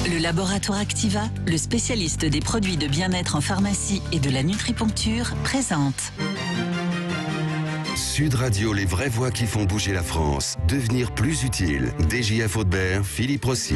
Le laboratoire Activa, le spécialiste des produits de bien-être en pharmacie et de la nutriponcture, présente. Sud Radio, les vraies voix qui font bouger la France. Devenir plus utile. DJF Audebert, Philippe Rossi.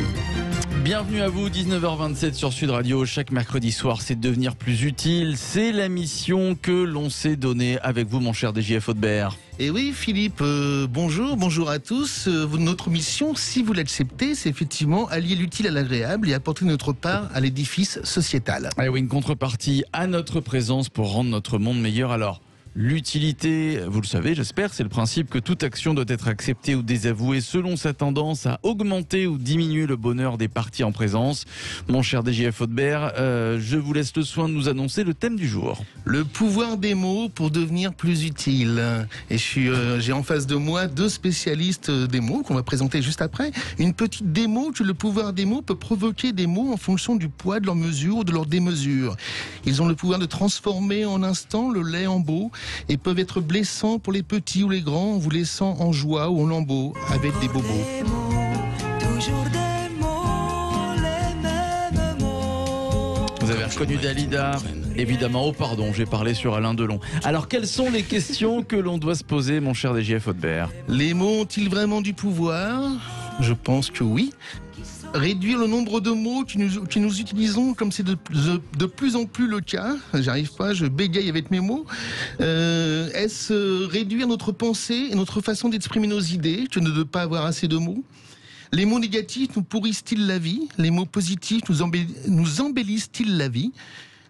Bienvenue à vous, 19h27 sur Sud Radio. Chaque mercredi soir, c'est devenir plus utile. C'est la mission que l'on s'est donnée avec vous, mon cher DJF Audebert. Et oui, Philippe, bonjour à tous. Notre mission, si vous l'acceptez, c'est effectivement allier l'utile à l'agréable et apporter notre part à l'édifice sociétal. Et oui, une contrepartie à notre présence pour rendre notre monde meilleur. Alors, l'utilité, vous le savez, j'espère, c'est le principe que toute action doit être acceptée ou désavouée selon sa tendance à augmenter ou diminuer le bonheur des parties en présence. Mon cher DJF Audebert, je vous laisse le soin de nous annoncer le thème du jour. Le pouvoir des mots pour devenir plus utile. Et j'ai en face de moi deux spécialistes des mots qu'on va présenter juste après. Une petite démo que le pouvoir des mots peut provoquer des mots en fonction du poids, de leur mesure ou de leur démesure. Ils ont le pouvoir de transformer en instant le lait en beau et peuvent être blessants pour les petits ou les grands en vous laissant en joie ou en lambeaux avec des bobos. Vous avez reconnu Dalida, évidemment. Oh pardon, j'ai parlé sur Alain Delon. Alors quelles sont les questions que l'on doit se poser, mon cher DJF Audebert? Les mots ont-ils vraiment du pouvoir? Je pense que oui. Réduire le nombre de mots que nous utilisons comme c'est de plus en plus le cas. J'arrive pas, je bégaye avec mes mots. Est-ce réduire notre pensée et notre façon d'exprimer nos idées que de ne pas avoir assez de mots? Les mots négatifs nous pourrissent-ils la vie? Les mots positifs nous embellissent-ils la vie?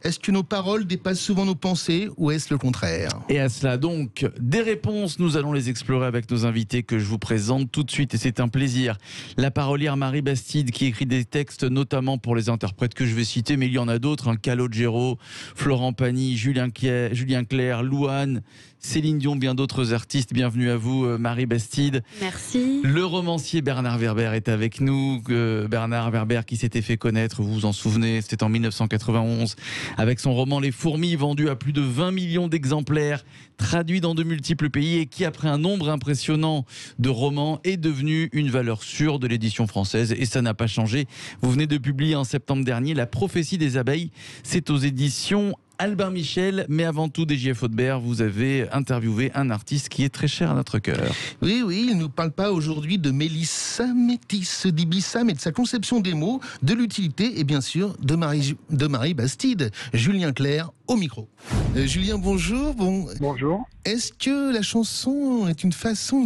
Est-ce que nos paroles dépassent souvent nos pensées ou est-ce le contraire? Et à cela donc, des réponses, nous allons les explorer avec nos invités que je vous présente tout de suite et c'est un plaisir. La parolière Marie Bastide qui écrit des textes notamment pour les interprètes que je vais citer, mais il y en a d'autres, Calogero, Florent Pagny, Julien Clerc, Louane, Céline Dion, bien d'autres artistes. Bienvenue à vous, Marie Bastide. Merci. Le romancier Bernard Werber est avec nous. Bernard Werber qui s'était fait connaître, vous vous en souvenez, c'était en 1991, avec son roman Les Fourmis, vendu à plus de 20 millions d'exemplaires, traduit dans de multiples pays et qui, après un nombre impressionnant de romans, est devenu une valeur sûre de l'édition française. Et ça n'a pas changé. Vous venez de publier en septembre dernier La prophétie des abeilles. C'est aux éditions Albin Michel, mais avant tout, DJF Audebert, vous avez interviewé un artiste qui est très cher à notre cœur. Oui, il ne nous parle pas aujourd'hui de Mélissa Métis d'Ibissa, mais de sa conception des mots, de l'utilité et bien sûr de Marie Bastide. Julien Clerc au micro. Julien, bonjour. Bonjour. Est-ce que la chanson est une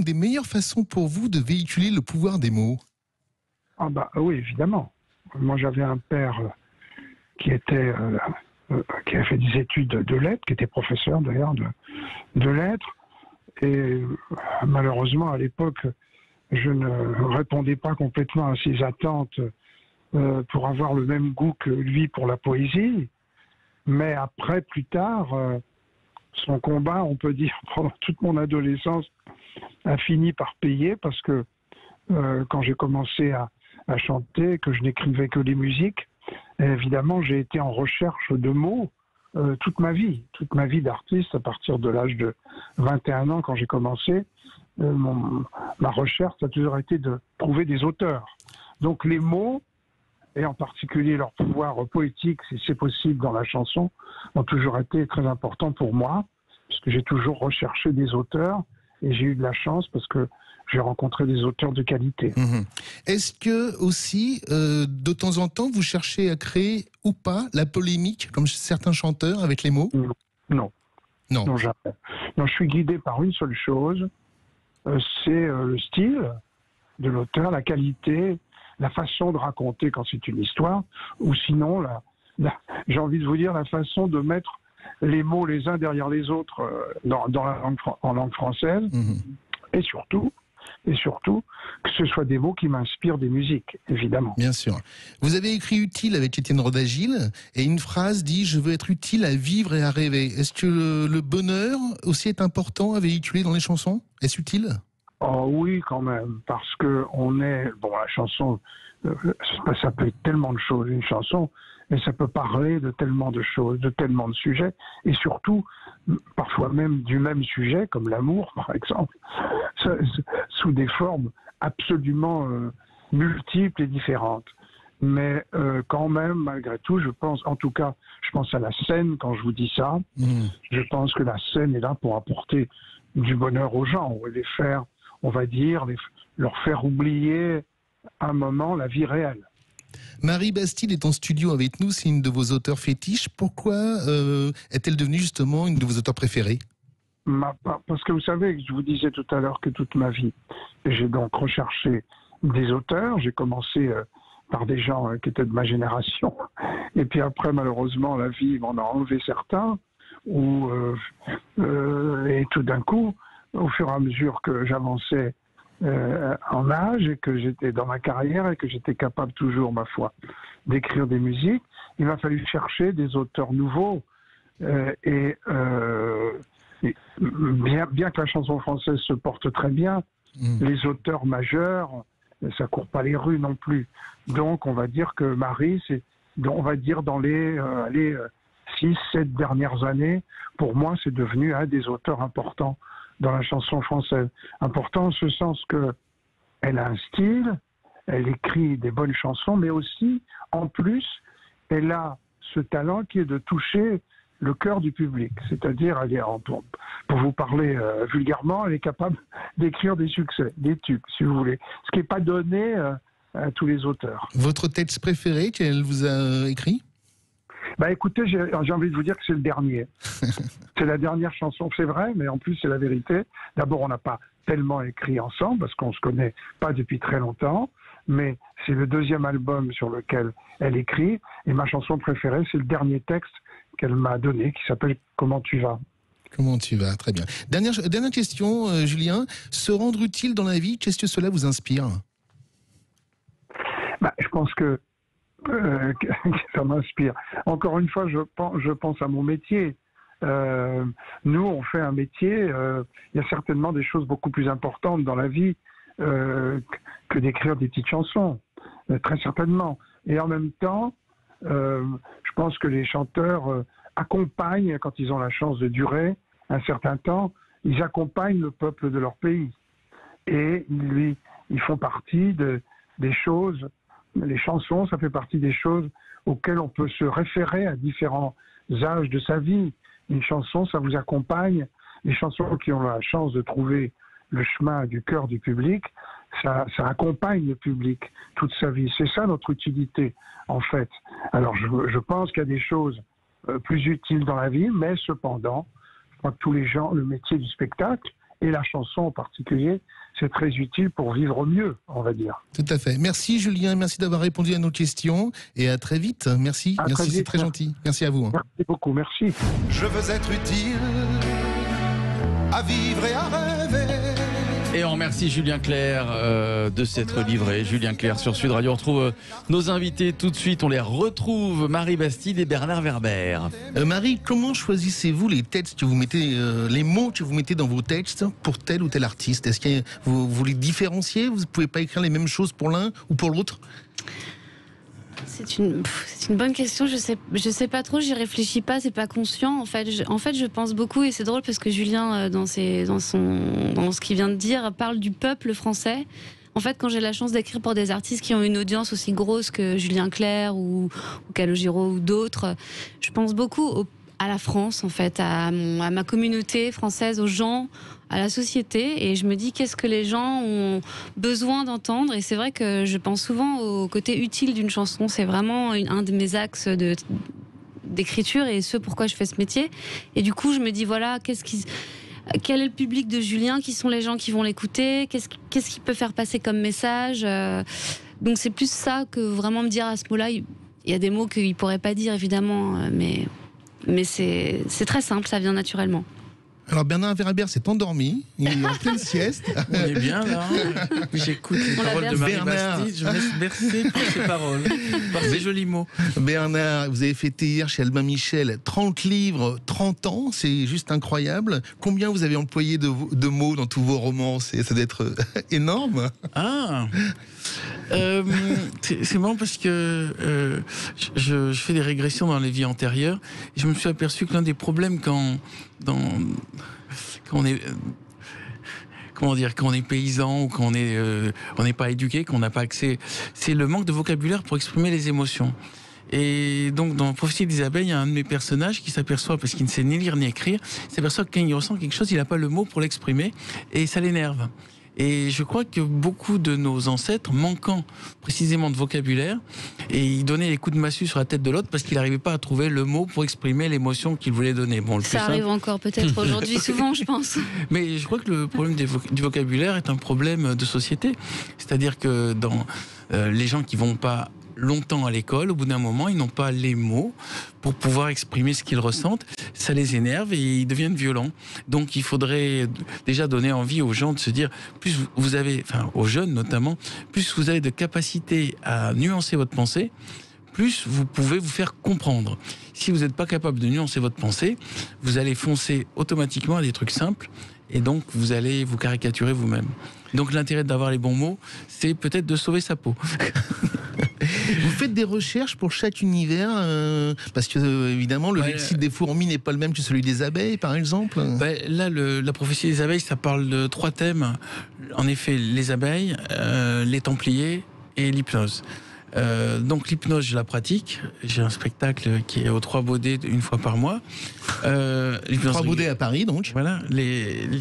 des meilleures façons pour vous de véhiculer le pouvoir des mots? Ah bah oui, évidemment. Moi, j'avais un père qui a fait des études de lettres, qui était professeur d'ailleurs de lettres. Et malheureusement, à l'époque, je ne répondais pas complètement à ses attentes pour avoir le même goût que lui pour la poésie. Mais après, plus tard, son combat, on peut dire, pendant toute mon adolescence, a fini par payer parce que quand j'ai commencé à chanter, que je n'écrivais que des musiques, et évidemment, j'ai été en recherche de mots toute ma vie d'artiste, à partir de l'âge de 21 ans, quand j'ai commencé. Ma recherche a toujours été de trouver des auteurs. Donc les mots, et en particulier leur pouvoir poétique, si c'est possible dans la chanson, ont toujours été très importants pour moi, puisque j'ai toujours recherché des auteurs, et j'ai eu de la chance parce que j'ai rencontré des auteurs de qualité. Est-ce que aussi, de temps en temps, vous cherchez à créer ou pas la polémique, comme certains chanteurs, avec les mots? Non, jamais. Non, je suis guidé par une seule chose, c'est le style de l'auteur, la qualité, la façon de raconter quand c'est une histoire, ou sinon, j'ai envie de vous dire, la façon de mettre les mots les uns derrière les autres en langue française, et surtout, que ce soit des mots qui m'inspirent des musiques, évidemment. Bien sûr. Vous avez écrit Utile avec Étienne Rodagil, et une phrase dit « Je veux être utile à vivre et à rêver ». Est-ce que le bonheur aussi est important à véhiculer dans les chansons? Est-ce utile? Oh oui, quand même, parce que la chanson, ça peut être tellement de choses, une chanson, mais ça peut parler de tellement de choses, de tellement de sujets, et surtout, parfois même du même sujet, comme l'amour, par exemple, sous des formes absolument multiples et différentes. mais quand même, malgré tout, je pense à la scène quand je vous dis ça. Je pense que la scène est là pour apporter du bonheur aux gens, et les faire, on va dire, leur faire oublier un moment la vie réelle. Marie Bastide est en studio avec nous, c'est une de vos auteurs fétiches. Pourquoi est-elle devenue justement une de vos auteurs préférées ? Parce que vous savez, je vous disais tout à l'heure que toute ma vie, j'ai donc recherché des auteurs. J'ai commencé par des gens qui étaient de ma génération. Et puis après, malheureusement, la vie m'en a enlevé certains. Et tout d'un coup, au fur et à mesure que j'avançais en âge et que j'étais dans ma carrière et que j'étais capable toujours, ma foi, d'écrire des musiques, il m'a fallu chercher des auteurs nouveaux. Bien que la chanson française se porte très bien, les auteurs majeurs, ça court pas les rues non plus. Donc on va dire que Marie, c'est, on va dire dans les 6-7 dernières années, pour moi c'est devenu un des auteurs importants dans la chanson française. Important en ce sens que elle a un style, elle écrit des bonnes chansons, mais aussi, en plus, elle a ce talent qui est de toucher le cœur du public. C'est-à-dire, pour vous parler vulgairement, elle est capable d'écrire des succès, des tubes, si vous voulez. Ce qui n'est pas donné à tous les auteurs. Votre texte préféré qu'elle vous a écrit ? Écoutez, j'ai envie de vous dire que c'est le dernier. C'est la dernière chanson, c'est vrai, mais en plus c'est la vérité. D'abord, on n'a pas tellement écrit ensemble, parce qu'on ne se connaît pas depuis très longtemps, mais c'est le deuxième album sur lequel elle écrit, et ma chanson préférée, c'est le dernier texte qu'elle m'a donné, qui s'appelle « Comment tu vas ?» Comment tu vas ? Très bien. Dernière question, Julien. Se rendre utile dans la vie, qu'est-ce que cela vous inspire ? Je pense que ça m'inspire. Encore une fois, je pense à mon métier. Nous, on fait un métier, il y a certainement des choses beaucoup plus importantes dans la vie que d'écrire des petites chansons, très certainement. Et en même temps, je pense que les chanteurs accompagnent, quand ils ont la chance de durer un certain temps, ils accompagnent le peuple de leur pays. Et ils font partie des choses. Les chansons, ça fait partie des choses auxquelles on peut se référer à différents âges de sa vie. Une chanson, ça vous accompagne. Les chansons qui ont la chance de trouver le chemin du cœur du public, ça accompagne le public toute sa vie. C'est ça notre utilité, en fait. Alors, je pense qu'il y a des choses plus utiles dans la vie, mais cependant, je crois que tous les gens, le métier du spectacle, et la chanson en particulier, c'est très utile pour vivre mieux, on va dire. Tout à fait. Merci Julien, merci d'avoir répondu à nos questions et à très vite. Merci, c'est très gentil. Merci à vous. Merci beaucoup, merci. Je veux être utile à vivre et à rêver. Et on remercie Julien Clerc de s'être livré. Julien Clerc sur Sud Radio. On retrouve nos invités tout de suite. On les retrouve, Marie Bastide et Bernard Werber. Marie, comment choisissez-vous les textes que vous mettez, les mots que vous mettez dans vos textes pour tel ou tel artiste ? Est-ce que vous les différenciez ? Vous ne pouvez pas écrire les mêmes choses pour l'un ou pour l'autre ? C'est une bonne question. Je sais pas trop. J'y réfléchis pas. C'est pas conscient. En fait, je pense beaucoup, et c'est drôle parce que Julien, dans ce qu'il vient de dire, parle du peuple français. En fait, quand j'ai la chance d'écrire pour des artistes qui ont une audience aussi grosse que Julien Clerc ou Calogero ou d'autres, je pense beaucoup à la France, en fait, à ma communauté française, aux gens, à la société, et je me dis qu'est-ce que les gens ont besoin d'entendre. Et c'est vrai que je pense souvent au côté utile d'une chanson. C'est vraiment un de mes axes d'écriture et ce pourquoi je fais ce métier. Et du coup, je me dis voilà, quel est le public de Julien, qui sont les gens qui vont l'écouter, qu'est-ce qu'il peut faire passer comme message. Donc c'est plus ça que vraiment me dire à ce mot-là. Il y a des mots qu'il pourrait pas dire évidemment, mais c'est très simple, ça vient naturellement. Alors Bernard Werber s'est endormi, il est en pleine sieste. On est bien là. J'écoute les paroles de Marie Bastide, je me laisse bercer par ses paroles, par ses jolis mots. Bernard, vous avez fêté hier chez Albin Michel 30 livres, 30 ans, c'est juste incroyable. Combien vous avez employé de mots dans tous vos romans ? Ça doit être énorme. Ah c'est marrant parce que je fais des régressions dans les vies antérieures et je me suis aperçu que l'un des problèmes quand comment dire, quand on est paysan ou qu'on est, on n'est pas éduqué, qu'on n'a pas accès. C'est le manque de vocabulaire pour exprimer les émotions. Et donc, dans Prophétie des abeilles, il y a un de mes personnages qui s'aperçoit, parce qu'il ne sait ni lire ni écrire, il s'aperçoit que quand il ressent quelque chose, il n'a pas le mot pour l'exprimer, et ça l'énerve. Et je crois que beaucoup de nos ancêtres, manquant précisément de vocabulaire, et ils donnaient les coups de massue sur la tête de l'autre parce qu'il n'arrivait pas à trouver le mot pour exprimer l'émotion qu'il voulait donner. Bon, ça arrive encore peut-être aujourd'hui, souvent, je pense. Mais je crois que le problème du vocabulaire est un problème de société. C'est-à-dire que dans les gens qui vont pas longtemps à l'école, au bout d'un moment, ils n'ont pas les mots pour pouvoir exprimer ce qu'ils ressentent. Ça les énerve et ils deviennent violents. Donc il faudrait déjà donner envie aux gens de se dire, plus vous avez, enfin aux jeunes notamment, plus vous avez de capacité à nuancer votre pensée, plus vous pouvez vous faire comprendre. Si vous n'êtes pas capable de nuancer votre pensée, vous allez foncer automatiquement à des trucs simples et donc vous allez vous caricaturer vous-même. Donc l'intérêt d'avoir les bons mots, c'est peut-être de sauver sa peau. Vous faites des recherches pour chaque univers parce que évidemment le lexique des fourmis n'est pas le même que celui des abeilles, par exemple. Là, la prophétie des abeilles, ça parle de 3 thèmes. En effet, les abeilles, les Templiers et l'hypnose. Donc l'hypnose, je la pratique. J'ai un spectacle qui est aux 3 Baudets 1 fois par mois. 3 Baudets à Paris, donc. Voilà,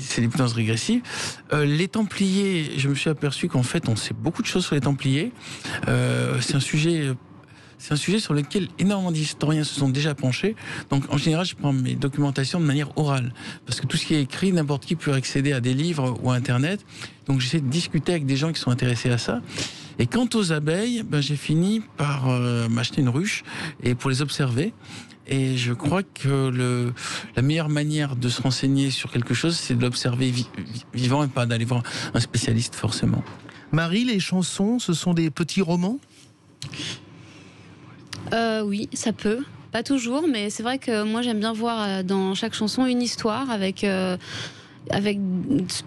c'est l'hypnose régressive. Les Templiers, je me suis aperçu qu'en fait, on sait beaucoup de choses sur les Templiers. C'est un sujet sur lequel énormément d'historiens se sont déjà penchés. Donc, en général, je prends mes documentations de manière orale. Parce que tout ce qui est écrit, n'importe qui peut accéder à des livres ou à Internet. Donc, j'essaie de discuter avec des gens qui sont intéressés à ça. Et quant aux abeilles, j'ai fini par m'acheter une ruche et pour les observer. Et je crois que la meilleure manière de se renseigner sur quelque chose, c'est de l'observer vivant et pas d'aller voir un spécialiste forcément. Marie, les chansons, ce sont des petits romans ? Oui, ça peut. Pas toujours, mais c'est vrai que moi j'aime bien voir dans chaque chanson une histoire avec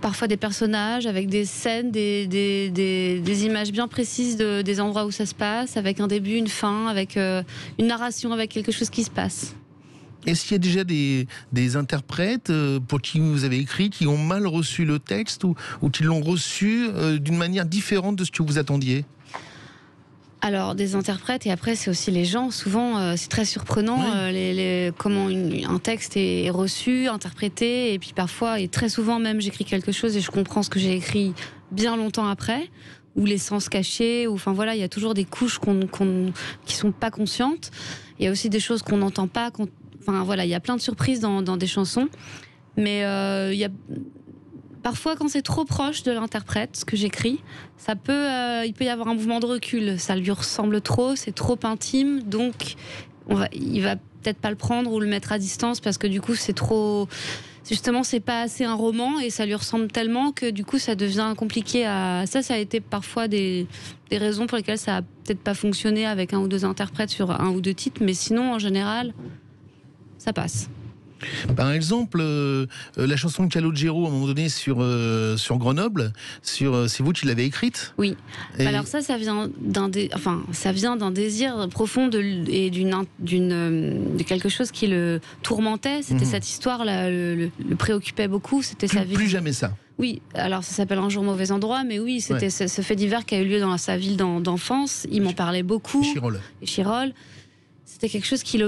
parfois des personnages, avec des scènes, des images bien précises des endroits où ça se passe, avec un début, une fin, avec une narration, avec quelque chose qui se passe. Est-ce qu'il y a déjà des interprètes pour qui vous avez écrit, qui ont mal reçu le texte ou qui l'ont reçu d'une manière différente de ce que vous attendiez ? Alors, des interprètes, et après, c'est aussi les gens. Souvent, c'est très surprenant comment un texte est reçu, interprété, et puis parfois, et très souvent même, j'écris quelque chose et je comprends ce que j'ai écrit bien longtemps après, ou les sens cachés, ou enfin voilà, il y a toujours des couches qui sont pas conscientes. Il y a aussi des choses qu'on n'entend pas. Enfin voilà, il y a plein de surprises dans des chansons, mais il y a parfois, quand c'est trop proche de l'interprète, ce que j'écris, il peut y avoir un mouvement de recul. Ça lui ressemble trop, c'est trop intime, donc il va peut-être pas le prendre ou le mettre à distance parce que du coup, c'est trop. Justement, c'est pas assez un roman et ça lui ressemble tellement que du coup, ça devient compliqué à. Ça a été parfois des raisons pour lesquelles ça a peut-être pas fonctionné avec 1 ou 2 interprètes sur 1 ou 2 titres, mais sinon, en général, ça passe. Par exemple, la chanson de Calogero, à un moment donné, sur Grenoble, c'est vous qui l'avez écrite ? Oui. Alors ça vient d'un désir profond et de quelque chose qui le tourmentait. C'était cette histoire-là, le préoccupait beaucoup. C'était sa vie. Plus jamais ça. Oui, alors ça s'appelle Un jour mauvais endroit, mais oui, c'était ce fait divers qui a eu lieu dans sa ville d'enfance. Il m'en parlait beaucoup. Chirol. C'était quelque chose qui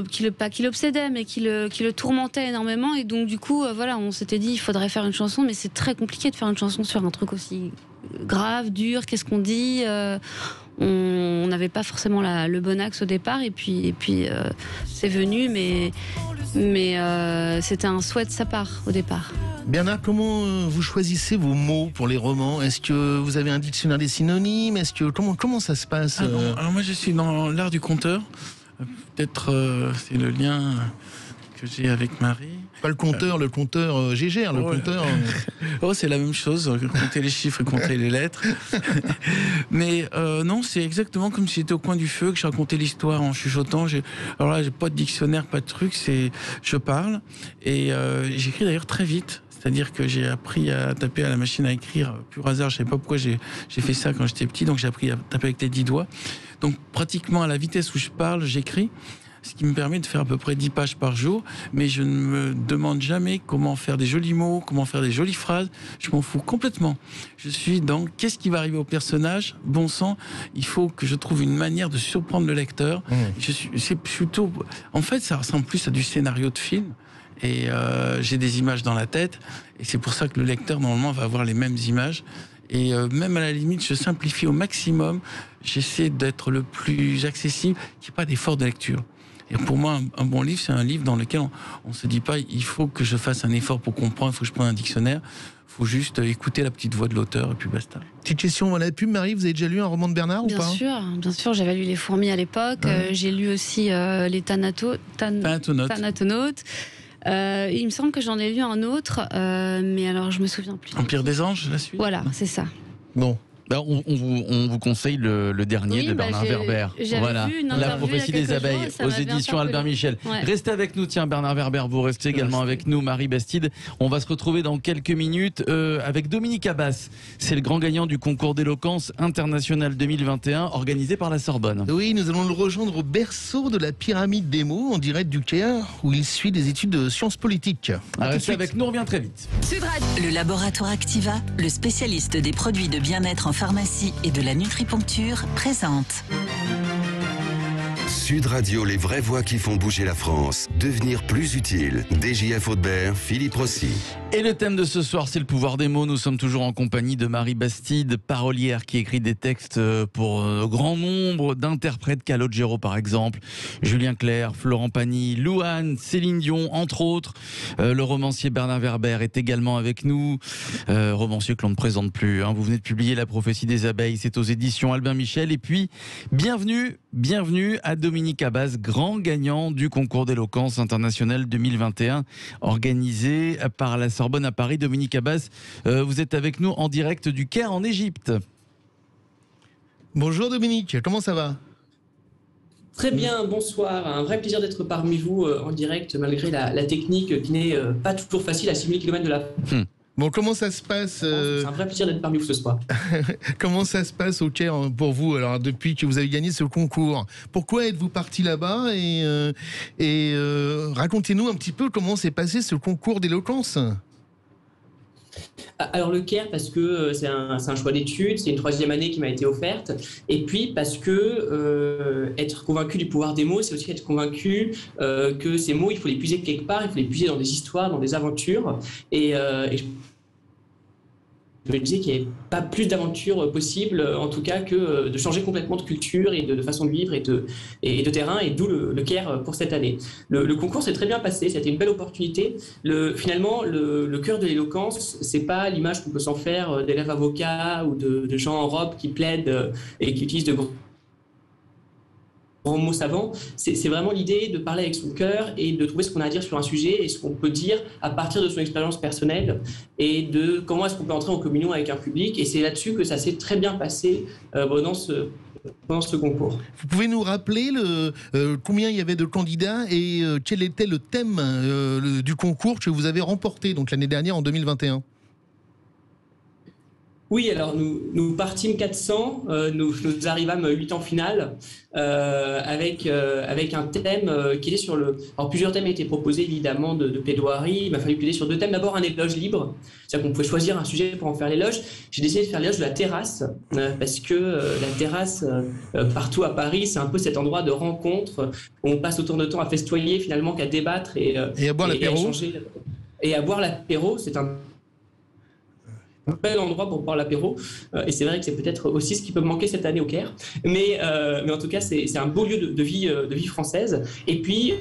l'obsédait, mais qui le tourmentait énormément. Et donc, du coup, on s'était dit, il faudrait faire une chanson, mais c'est très compliqué de faire une chanson sur un truc aussi grave, dur. Qu'est-ce qu'on dit ? On n'avait pas forcément le bon axe au départ, et puis c'est venu, mais c'était un souhait de sa part au départ. Bernard, comment vous choisissez vos mots pour les romans ? Est-ce que vous avez un dictionnaire des synonymes ? Comment ça se passe ? Alors moi, je suis dans l'art du conteur. Peut-être c'est le lien que j'ai avec Marie. Pas le compteur, le compteur Gégère, le compteur. C'est la même chose, compter les chiffres et compter les lettres. Mais non, c'est exactement comme si j'étais au coin du feu, que je racontais l'histoire en chuchotant. Alors là, j'ai pas de dictionnaire, pas de truc, je parle. Et j'écris d'ailleurs très vite. C'est-à-dire que j'ai appris à taper à la machine à écrire, pur hasard, je ne sais pas pourquoi j'ai fait ça quand j'étais petit, donc j'ai appris à taper avec les 10 doigts. Donc pratiquement à la vitesse où je parle, j'écris. ce qui me permet de faire à peu près 10 pages par jour, mais je ne me demande jamais comment faire des jolis mots, comment faire des jolies phrases, je m'en fous complètement. Je suis dans qu'est-ce qui va arriver au personnage, bon sang, il faut que je trouve une manière de surprendre le lecteur. C'est plutôt, en fait, ça ressemble plus à du scénario de film. Et j'ai des images dans la tête, et c'est pour ça que le lecteur normalement va avoir les mêmes images. Et même à la limite, je simplifie au maximum. J'essaie d'être le plus accessible, qu'il n'y ait pas d'effort de lecture. Et pour moi, un bon livre, c'est un livre dans lequel on ne se dit pas il faut que je fasse un effort pour comprendre, il faut que je prenne un dictionnaire. Il faut juste écouter la petite voix de l'auteur et puis basta. Petite question, on a pu, Marie, vous avez déjà lu un roman de Bernard ou pas ? Bien sûr, j'avais lu Les Fourmis à l'époque. J'ai lu aussi Les Thanatonautes. Il me semble que j'en ai lu un autre, mais alors je me souviens plus. Empire des Anges, la suite. Voilà, c'est ça. Bon. On vous conseille le dernier de Bernard Werber. Voilà, La prophétie des abeilles, aux éditions Albin Michel. Ouais. Restez avec nous, tiens, Bernard Werber, vous restez également avec nous, Marie Bastide. On va se retrouver dans quelques minutes avec Dominique Abbas. C'est le grand gagnant du concours d'éloquence international 2021 organisé par la Sorbonne. Oui, nous allons le rejoindre au berceau de la pyramide des mots, en direct du Caire, où il suit des études de sciences politiques. Restez avec nous, on revient très vite. Le laboratoire Activa, le spécialiste des produits de bien-être en pharmacie et de la nutriponcture, présente. Sud Radio, les vraies voix qui font bouger la France. Devenir plus utile. DJF Audebert, Philippe Rossi. Et le thème de ce soir, c'est le pouvoir des mots. Nous sommes toujours en compagnie de Marie Bastide, parolière qui écrit des textes pour grand nombre d'interprètes, Calogero par exemple, Julien Clerc, Florent Pagny, Louane, Céline Dion, entre autres. Le romancier Bernard Werber est également avec nous. Romancier que l'on ne présente plus. Vous venez de publier La prophétie des abeilles, c'est aux éditions Albin Michel. Et puis, bienvenue à Dominique Abbas, grand gagnant du concours d'éloquence international 2021 organisé par la Sorbonne à Paris. Dominique Abbas, vous êtes avec nous en direct du Caire en Égypte. Bonjour Dominique, comment ça va ? Très bien, bonsoir. Un vrai plaisir d'être parmi vous en direct malgré la technique qui n'est pas toujours facile à 6000 km de la France. Bon, comment ça se passe C'est un vrai plaisir d'être parmi vous ce soir. Comment ça se passe au Caire pour vous, alors, depuis que vous avez gagné ce concours ? Pourquoi êtes-vous parti là-bas et racontez-nous un petit peu comment s'est passé ce concours d'éloquence. Alors le Caire, parce que c'est un choix d'études, c'est une 3e année qui m'a été offerte, et puis parce que être convaincu du pouvoir des mots, c'est aussi être convaincu que ces mots, il faut les puiser quelque part, il faut les puiser dans des histoires, dans des aventures, et je me disais qu'il n'y avait pas plus d'aventures possibles, en tout cas, que de changer complètement de culture et de façon de vivre et de terrain, et d'où le Caire pour cette année. Le concours s'est très bien passé, c'était une belle opportunité. Finalement, le cœur de l'éloquence, c'est pas l'image qu'on peut s'en faire d'élèves avocats ou de gens en robe qui plaident et qui utilisent de grands mots savants. C'est vraiment l'idée de parler avec son cœur et de trouver ce qu'on a à dire sur un sujet et ce qu'on peut dire à partir de son expérience personnelle et de comment est-ce qu'on peut entrer en communion avec un public. Et c'est là-dessus que ça s'est très bien passé pendant ce concours. Vous pouvez nous rappeler combien il y avait de candidats et quel était le thème du concours que vous avez remporté donc l'année dernière en 2021 ? Oui, alors nous partîmes 400, nous arrivâmes 8 en finale avec un thème qui est sur le... Alors plusieurs thèmes étaient proposés évidemment de plaidoirie, il m'a fallu plaider sur 2 thèmes. D'abord un éloge libre, c'est-à-dire qu'on pouvait choisir un sujet pour en faire l'éloge. J'ai décidé de faire l'éloge de la terrasse parce que la terrasse partout à Paris, c'est un peu cet endroit de rencontre où on passe autant de temps à festoyer finalement qu'à débattre et à boire l'apéro. Et à boire l'apéro, c'est un bel endroit pour boire l'apéro et c'est vrai que c'est peut-être aussi ce qui peut me manquer cette année au Caire, mais en tout cas c'est un beau lieu de vie française. Et puis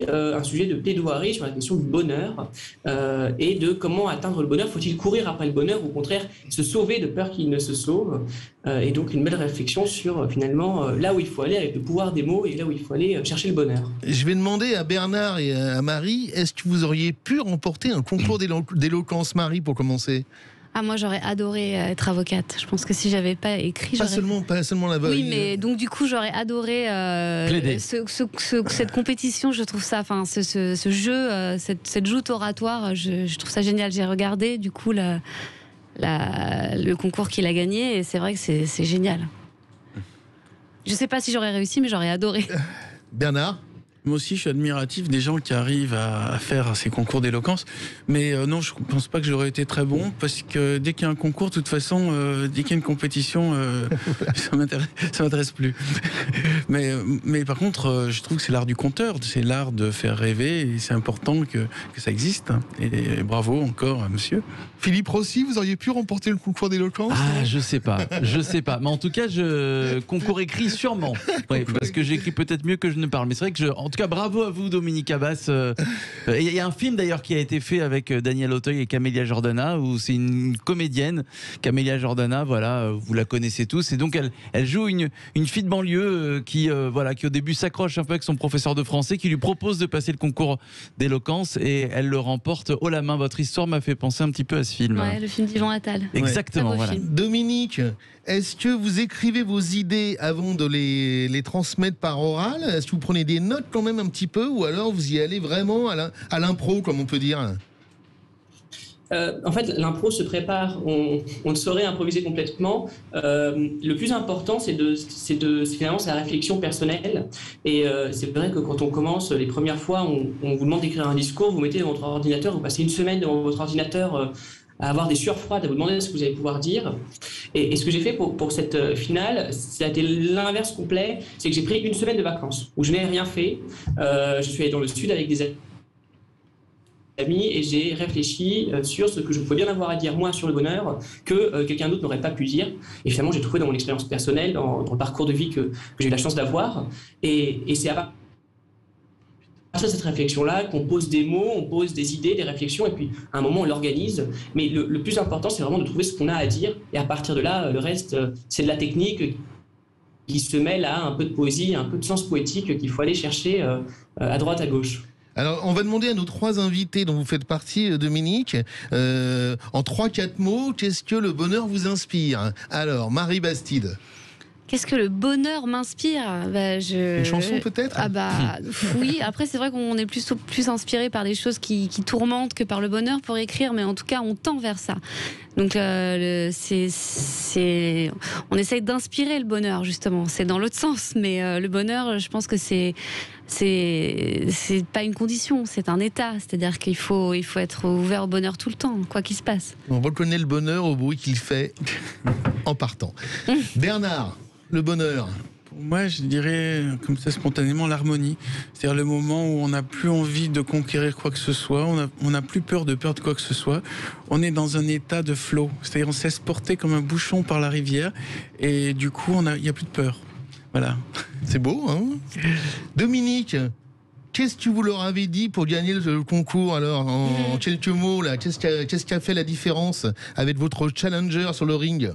un sujet de plaidoirie sur la question du bonheur et de comment atteindre le bonheur. Faut-il courir après le bonheur ou au contraire se sauver de peur qu'il ne se sauve, et donc une belle réflexion sur finalement là où il faut aller avec le pouvoir des mots et là où il faut aller chercher le bonheur. Je vais demander à Bernard et à Marie, est-ce que vous auriez pu remporter un concours d'éloquence, Marie, pour commencer ? Moi j'aurais adoré être avocate. Je pense que si j'avais pas écrit, pas seulement l'avocat. Oui, mais donc du coup j'aurais adoré cette compétition. Je trouve ça, enfin ce jeu, cette joute oratoire, je trouve ça génial. J'ai regardé du coup le concours qu'il a gagné et c'est vrai que c'est génial. Je sais pas si j'aurais réussi, mais j'aurais adoré. Bernard ? Moi aussi, je suis admiratif des gens qui arrivent à faire ces concours d'éloquence. Mais non, je ne pense pas que j'aurais été très bon, parce que dès qu'il y a un concours, de toute façon, dès qu'il y a une compétition, ça m'intéresse plus. mais par contre, je trouve que c'est l'art du conteur, c'est l'art de faire rêver, et c'est important que ça existe. Et bravo encore, monsieur. Philippe Rossi, vous auriez pu remporter le concours d'éloquence? Ah, je sais pas. Mais en tout cas, concours écrit sûrement. Ouais, parce que j'écris peut-être mieux que je ne parle. Mais c'est vrai que en tout cas, bravo à vous, Dominique Abbas. Il y a un film d'ailleurs qui a été fait avec Daniel Auteuil et Camélia Jordana, où c'est une comédienne, Camélia Jordana, voilà, vous la connaissez tous. Et donc, elle joue une fille de banlieue qui au début s'accroche un peu avec son professeur de français, qui lui propose de passer le concours d'éloquence, et elle le remporte haut la main. Votre histoire m'a fait penser un petit peu à ce film. Ouais, le film d'Yvan Attal. Exactement, voilà. Dominique, est-ce que vous écrivez vos idées avant de les transmettre par oral? Est-ce que vous prenez des notes quand même un petit peu, ou alors vous y allez vraiment à l'impro, comme on peut dire? En fait, l'impro se prépare, on ne saurait improviser complètement. Le plus important, finalement, c'est la réflexion personnelle. Et c'est vrai que quand on commence, les premières fois, on vous demande d'écrire un discours, vous mettez devant votre ordinateur, vous passez une semaine devant votre ordinateur à avoir des sueurs froides, à vous demander ce que vous allez pouvoir dire. Et ce que j'ai fait pour cette finale, ça a été l'inverse complet, c'est que j'ai pris une semaine de vacances, où je n'ai rien fait. Je suis allé dans le sud avec des amis, et j'ai réfléchi sur ce que je pouvais bien avoir à dire moi sur le bonheur que quelqu'un d'autre n'aurait pas pu dire. Et finalement, j'ai trouvé dans mon expérience personnelle, dans le parcours de vie que j'ai eu la chance d'avoir. Et c'est à partir de cette réflexion-là qu'on pose des mots, on pose des idées, des réflexions, et puis à un moment on l'organise. Mais le plus important, c'est vraiment de trouver ce qu'on a à dire, et à partir de là, le reste, c'est de la technique qui se mêle à un peu de poésie, un peu de sens poétique qu'il faut aller chercher à droite, à gauche. Alors, on va demander à nos 3 invités dont vous faites partie, Dominique, en 3-4 mots, qu'est-ce que le bonheur vous inspire? Alors, Marie Bastide. Qu'est-ce que le bonheur m'inspire? Une chanson peut-être? Oui, après c'est vrai qu'on est plus inspiré par des choses qui tourmentent que par le bonheur pour écrire, mais en tout cas on tend vers ça. Donc on essaye d'inspirer le bonheur, justement, c'est dans l'autre sens, mais le bonheur, je pense que c'est pas une condition, c'est un état, c'est-à-dire qu'il faut être ouvert au bonheur tout le temps, quoi qu'il se passe. On reconnaît le bonheur au bruit qu'il fait en partant. Bernard, le bonheur? Pour moi, je dirais, comme ça spontanément, l'harmonie. C'est-à-dire le moment où on n'a plus envie de conquérir quoi que ce soit, on n'a plus peur de perdre quoi que ce soit. On est dans un état de flow, c'est-à-dire on se laisse porter comme un bouchon par la rivière, et du coup, il n'y a plus de peur. Voilà. C'est beau, hein? Dominique, qu'est-ce que vous leur avez dit pour gagner le concours, alors, en quelques mots, là? Qu'est-ce qui a fait la différence avec votre challenger sur le ring?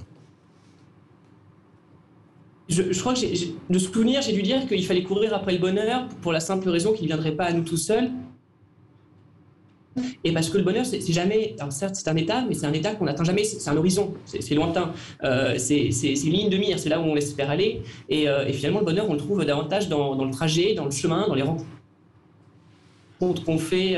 Je crois que de souvenir, j'ai dû dire qu'il fallait courir après le bonheur pour la simple raison qu'il ne viendrait pas à nous tout seuls. Et parce que le bonheur, c'est jamais... Alors certes, c'est un état, mais c'est un état qu'on n'atteint jamais, c'est un horizon, c'est lointain. C'est une ligne de mire, c'est là où on espère aller. Et finalement, le bonheur, on le trouve davantage dans le trajet, dans le chemin, dans les rencontres qu'on fait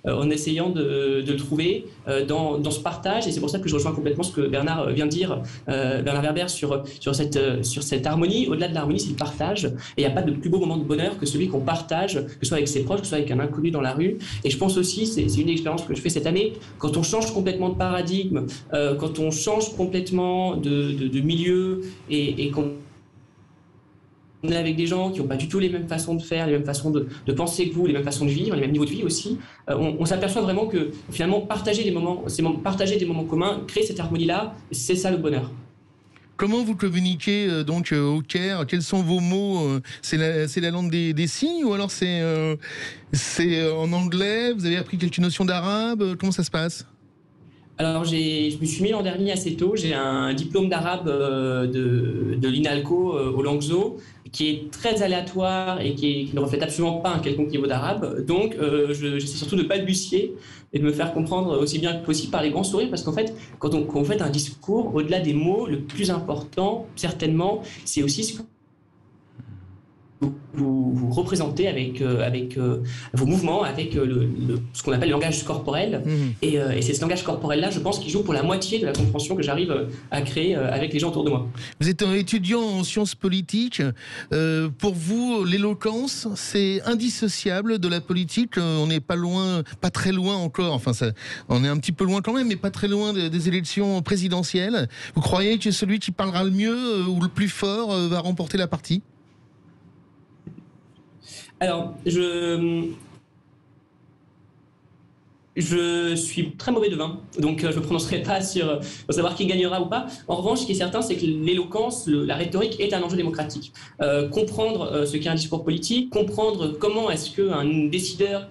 en essayant de le trouver dans ce partage. Et c'est pour ça que je rejoins complètement ce que Bernard vient de dire, Bernard Werber, sur cette harmonie. Au-delà de l'harmonie, c'est le partage. Et il n'y a pas de plus beau moment de bonheur que celui qu'on partage, que ce soit avec ses proches, que ce soit avec un inconnu dans la rue. Et je pense aussi, c'est une expérience que je fais cette année, quand on change complètement de paradigme, quand on change complètement de milieu, et qu'on on est avec des gens qui n'ont pas du tout les mêmes façons de faire, les mêmes façons de penser que vous, les mêmes façons de vivre, les mêmes niveaux de vie aussi. On s'aperçoit vraiment que finalement partager des moments communs, créer cette harmonie-là, c'est ça le bonheur. Comment vous communiquez donc au Caire? Quels sont vos mots? C'est la langue des signes, ou alors c'est en anglais? Vous avez appris quelques notions d'arabe? Comment ça se passe? Alors, je me suis mis l'an dernier assez tôt. J'ai un diplôme d'arabe de l'INALCO au Langso, qui est très aléatoire et qui ne reflète absolument pas un quelconque niveau d'arabe. Donc, j'essaie surtout de ne pas balbutier et de me faire comprendre aussi bien que possible par les grands sourires, parce qu'en fait, quand on fait un discours, au-delà des mots, le plus important, certainement, c'est aussi ce que vous représentez avec vos mouvements, avec ce qu'on appelle le langage corporel. Et c'est ce langage corporel-là, je pense, qui joue pour la moitié de la compréhension que j'arrive à créer avec les gens autour de moi. Vous êtes un étudiant en sciences politiques. Pour vous, l'éloquence, c'est indissociable de la politique. On n'est pas loin, pas très loin encore. Enfin, on est un petit peu loin quand même, mais pas très loin des élections présidentielles. Vous croyez que celui qui parlera le mieux ou le plus fort va remporter la partie ? Alors, je suis très mauvais devin, donc je ne me prononcerai pas pour savoir qui gagnera ou pas. En revanche, ce qui est certain, c'est que l'éloquence, la rhétorique est un enjeu démocratique. Comprendre ce qu'est un discours politique, comprendre comment est-ce qu'un décideur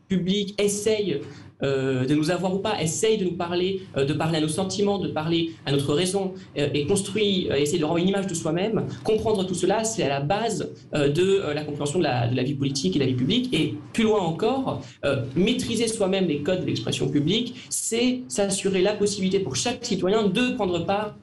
public essaye de nous avoir ou pas, essaye de nous parler, de parler à nos sentiments, de parler à notre raison, et essayer de leur avoir une image de soi-même. Comprendre tout cela, c'est à la base de la compréhension de la vie politique et de la vie publique. Et plus loin encore, maîtriser soi-même les codes de l'expression publique, c'est s'assurer la possibilité pour chaque citoyen de prendre part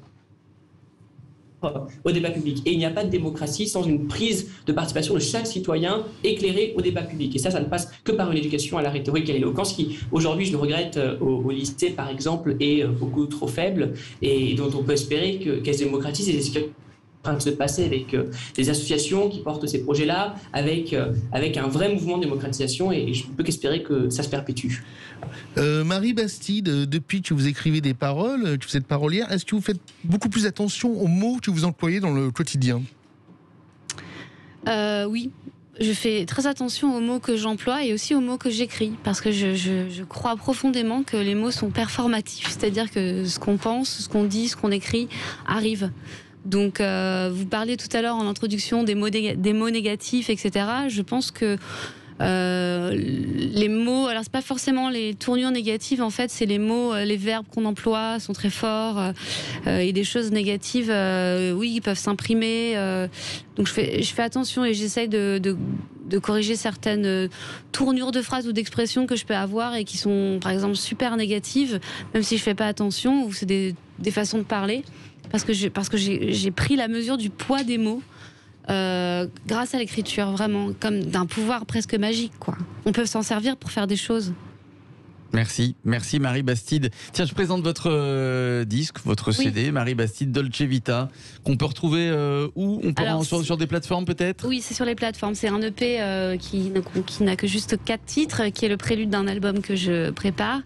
au débat public. Et il n'y a pas de démocratie sans une prise de participation de chaque citoyen éclairé au débat public. Et ça ne passe que par une éducation à la rhétorique et à l'éloquence qui, aujourd'hui, je le regrette, au lycée, par exemple, est beaucoup trop faible et dont on peut espérer qu'elle se démocratise. Et c'est ce qui est en train de se passer avec des associations qui portent ces projets-là, avec un vrai mouvement de démocratisation. Et je ne peux qu'espérer que ça se perpétue. Marie Bastide, depuis que vous écrivez des paroles, que vous êtes parolière, est-ce que vous faites beaucoup plus attention aux mots que vous employez dans le quotidien ? Oui, je fais très attention aux mots que j'emploie et aussi aux mots que j'écris, parce que je crois profondément que les mots sont performatifs, c'est-à-dire que ce qu'on pense, ce qu'on dit, ce qu'on écrit arrive. Donc, vous parliez tout à l'heure en introduction des mots négatifs, etc. Je pense que les mots, alors c'est pas forcément les tournures négatives, en fait c'est les mots, les verbes qu'on emploie sont très forts, et des choses négatives, oui, ils peuvent s'imprimer, donc je fais attention et j'essaye de corriger certaines tournures de phrases ou d'expressions que je peux avoir et qui sont par exemple super négatives, même si je fais pas attention, ou c'est des façons de parler, parce que j'ai pris la mesure du poids des mots. Grâce à l'écriture, vraiment, comme d'un pouvoir presque magique, quoi. On peut s'en servir pour faire des choses. Merci Marie Bastide. Tiens, je présente votre disque, votre CD, Marie Bastide, Dolce Vita, qu'on peut retrouver où ? Sur des plateformes peut-être ? Oui, c'est sur les plateformes. C'est un EP qui n'a que juste 4 titres, qui est le prélude d'un album que je prépare.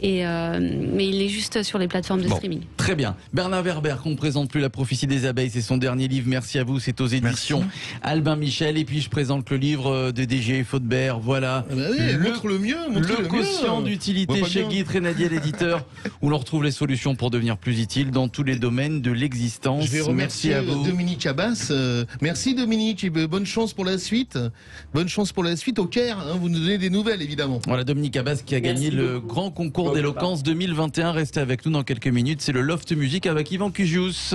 Mais il est juste sur les plateformes de streaming. Très bien. Bernard Werber, qu'on ne présente plus, La prophétie des abeilles, c'est son dernier livre. Merci à vous, c'est aux éditions Albin Michel. Et puis je présente le livre de DG Faudbert. Voilà. Montre le mieux. Le quotient d'utilité chez Guy Trénadier, l'éditeur, où l'on retrouve les solutions pour devenir plus utile dans tous les domaines de l'existence. Je vais remercier à vous. Dominique Abbas. Merci Dominique. Et bonne chance pour la suite. Bonne chance pour la suite au Caire. Vous nous donnez des nouvelles, évidemment. Voilà, Dominique Abbas qui a gagné le grand concours d'éloquence 2021. Restez avec nous dans quelques minutes. C'est le Loft Music avec Yvan Cugius.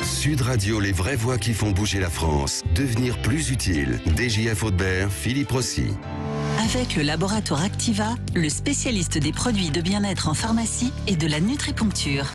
Sud Radio, les vraies voix qui font bouger la France. Devenir plus utile. DJF Audebert, Philippe Rossi. Avec le laboratoire Activa, le spécialiste des produits de bien-être en pharmacie et de la nutriponcture.